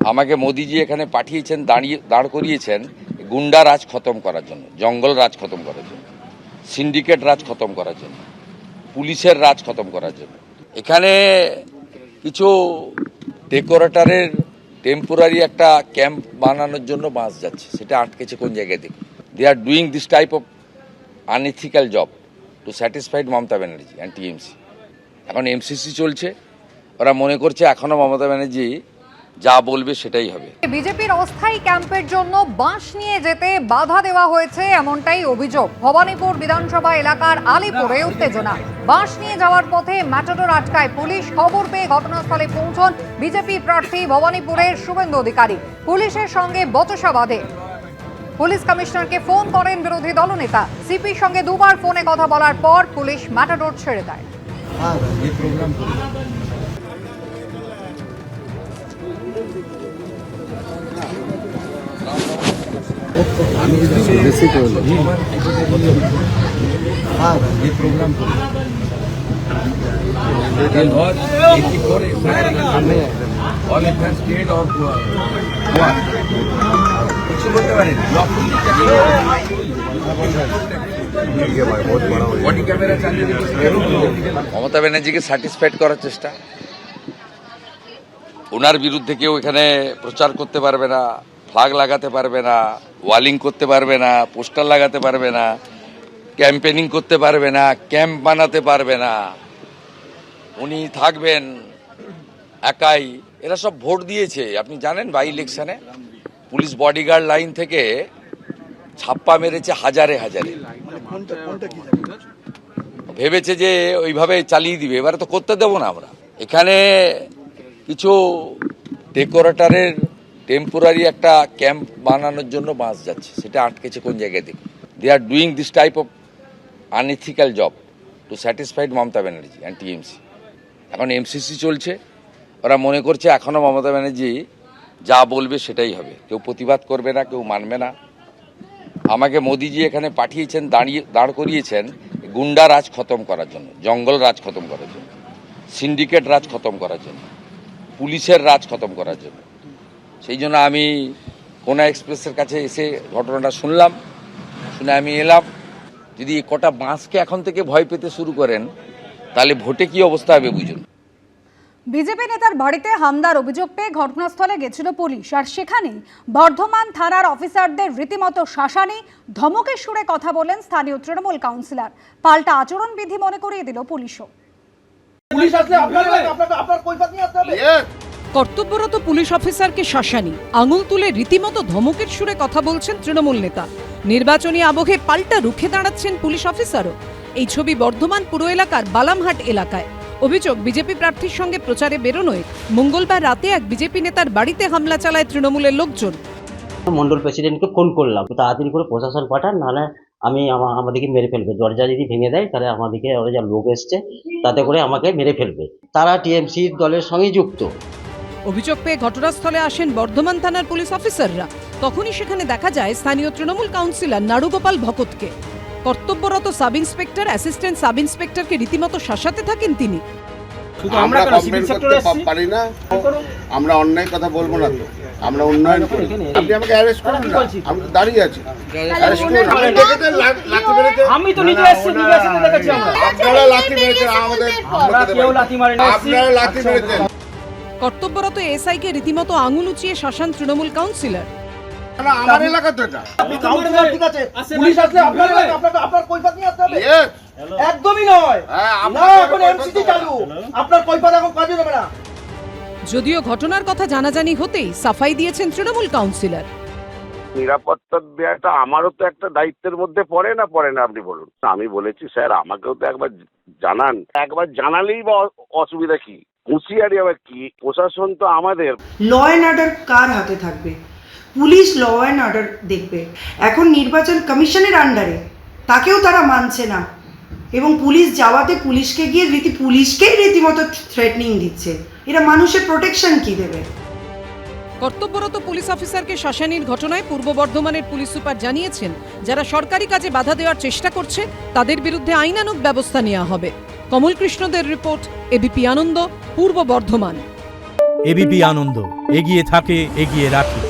আমাকে মোদিজি এখানে পাঠিয়েছেন, দাঁড় করিয়েছেন গুন্ডা রাজ খতম করার জন্য, জঙ্গল রাজ খতম করার জন্য, সিন্ডিকেট রাজ খতম করার জন্য, পুলিশের রাজ খতম করার জন্য। এখানে কিছু ডেকোরেটরের টেম্পোরারি একটা ক্যাম্প বানানোর জন্য বাস যাচ্ছে, সেটা আটকেছে কোন জায়গায় দেখুন। They are doing this type of unethical job to satisfied Mamata Banerjee and TMC. এখন এমসিসি চলছে, ওরা মনে করছে এখনো মমতা ব্যানার্জি যা বলবে সেটাই হবে। বিজেপির অস্থায়ী ক্যাম্পের জন্য বাঁশ নিয়ে যেতে বাধা দেওয়া হয়েছে, এমনটাই অভিযোগ। ভবানীপুর বিধানসভা এলাকার আলিপুরে উত্তেজনা। বাঁশ নিয়ে যাওয়ার পথে ম্যাটাডোর আটকায় পুলিশ। খবর পেয়ে ঘটনাস্থলে পৌঁছন বিজেপি প্রার্থী ভবানীপুরের শুভেন্দু অধিকারী। পুলিশের সঙ্গে বচসা বাধে। পুলিশ কমিশনারকে ফোন করেন বিরোধী দলনেতা। সিপির সঙ্গে দুবার ফোনে কথা বলার পর পুলিশ ম্যাটাডোর ছেড়ে দেয়। মমতা ব্যানার্জিকে স্যাটিসফাইড করার চেষ্টা। ওনার বিরুদ্ধে কেউ এখানে প্রচার করতে পারবে না, ফ্ল্যাগ লাগাতে পারবে না, ওয়ালিং করতে পারবে না, পোস্টার লাগাতে পারবে না, ক্যাম্পেনিং করতে পারবে না, ক্যাম্প বানাতে পারবে না। উনি থাকবেন একাই। এরা সব ভোট দিয়েছে, আপনি জানেন বাই ইলেকশনে পুলিশ বডিগার্ড লাইন থেকে ছাপ্পা মেরেছে হাজারে হাজারে। ভেবেছে যে ওইভাবে চালিয়ে দিবে, এবারে তো করতে দেবো না আমরা। এখানে কিছু ডেকোরেটরের টেম্পোরারি একটা ক্যাম্প বানানোর জন্য বাস যাচ্ছে, সেটা আটকেছে কোন জায়গায় দেখুন। They are doing this type of unethical job to satisfied Mamata Banerjee and TMC. এখন এমসিসি চলছে, ওরা মনে করছে এখনো মমতা ব্যানার্জি যা বলবে সেটাই হবে। কেউ প্রতিবাদ করবে না, কেউ মানবে না। আমাকে মোদিজি এখানে পাঠিয়েছেন, দাঁড় করিয়েছেন গুন্ডা রাজ খতম করার জন্য, জঙ্গল রাজ খতম করার জন্য, সিন্ডিকেট রাজ খতম করার জন্য, পুলিশের রাজ খতম করার জন্য। সেই জন্য আমি কোনা এক্সপ্রেসের কাছে এসে ঘটনাটা শুনলাম, শুনে আমি এলাম। যদি কটা বাঁশকে এখন থেকে ভয় পেতে শুরু করেন তাহলে ভোটে কি অবস্থা হবে বুঝুন। বিজেপি নেতার বাড়িতে হামলার অভিযোগ পেয়ে ঘটনাস্থলে গেছিল পুলিশ, আর সেখানেই বর্ধমান থানার অফিসারদের রীতিমতো শাসানি, ধমকের সুরে কথা বলেন স্থানীয় তৃণমূল কাউন্সিলর। পাল্টা আচরণবিধি মনে করিয়ে দিল পুলিশও। কর্তব্যরত পুলিশ অফিসারকে শাসানি, আঙুল তুলে রীতিমতো ধমকের সুরে কথা বলছেন তৃণমূল নেতা। নির্বাচনী আবহে পাল্টা রুখে দাঁড়াচ্ছেন পুলিশ অফিসারও। এই ছবি বর্ধমান পুর এলাকার বালামহাট এলাকায়। অভিযোগ, বিজেপি প্রার্থীর সঙ্গে প্রচারে বেরোনোয় মঙ্গলবার রাতে এক বিজেপি নেতার বাড়িতে হামলা চালায় তৃণমূলের লোকজন। মন্ডল প্রেসিডেন্টকে ফোন করলাম, তাড়াতাড়ি করে প্রশাসন পাঠান, নাহলে আমাদেরকে মেরে ফেলবে। দরজা যদি ভেঙে দেয় তাহলে আমাদেরকে যা লোক এসছে তাতে করে আমাকে মেরে ফেলবে। তারা টিএমসি দলের সঙ্গে যুক্ত। অভিযোগ পেয়ে ঘটনাস্থলে আসেন বর্ধমান থানার পুলিশ অফিসাররা। তখনই সেখানে দেখা যায় স্থানীয় তৃণমূল কাউন্সিলর নাড়ুগোপাল ভকতকে। কর্তব্যরত সাব ইন্সপেক্টর, অ্যাসিস্ট্যান্ট সাব ইন্সপেক্টরকে রীতিমতো শাসাতে থাকেন তিনি। আমরা কমপ্লেন করতে পারি না, আমরা অন্যায় কথা বলবো না, তো আমরা উন্নয়ন করি। আপনি আমাকে অ্যারেস্ট করুন না, আমি তো দাঁড়িয়ে আছি। আমি তো নিজে এসেছি, দেখেছি আমরা। আপনারা লাঠি মেরেছেন, আপনারা লাঠি মেরেছেন। কর্তব্যরত এসআইকে রীতিমতো আঙুল উঁচিয়ে শাসান তৃণমূল কাউন্সিলর। আমার এলাকা তো এটা। আপনি কাউন্সিলর, ঠিক আছে, পুলিশ আসলে আপনার কৈফিয়ত নিয়ে আসতে হবে। একদমই নয়, না এখন এমসিসি চালু, আপনার কৈফিয়ত এখন কাজে দেবে না। যদিও ঘটনার কথা জানাজানি হতেই সাফাই দিয়েছেন তৃণমূল কাউন্সিলর। নিরাপত্তা দেওয়াটা আমারও তো একটা দায়িত্বের মধ্যে পড়ে না আপনি বলুন। আমি বলেছি স্যার আমাকেও তো একবার জানান, একবার জানালেই বা অসুবিধা কি, হুঁশিয়ারি আবার কি। প্রশাসন তো আমাদের। ল অ্যান্ড অর্ডার কার হাতে থাকবে? পুলিশ ল অ্যান্ড অর্ডার দেখবে। এখন নির্বাচন কমিশনের আন্ডারে, তাকেও তারা মানছে না, এবং পুলিশ যাওয়াতে পুলিশকে গিয়ে পুলিশকেই রীতিমতো থ্রেটনিং দিচ্ছে। এরা মানুষের প্রোটেকশন কি দেবে? কর্তব্যরত পুলিশ অফিসারকে শাসানির ঘটনায় পূর্ব বর্ধমানের পুলিশ সুপার জানিয়েছেন, যারা সরকারি কাজে বাধা দেওয়ার চেষ্টা করছে তাদের বিরুদ্ধে আইনানুগ ব্যবস্থা নেওয়া হবে। কমল কৃষ্ণদের রিপোর্ট, এবিপি আনন্দ, পূর্ব বর্ধমান। এবিপি আনন্দ, এগিয়ে থাকে, এগিয়ে রাখে।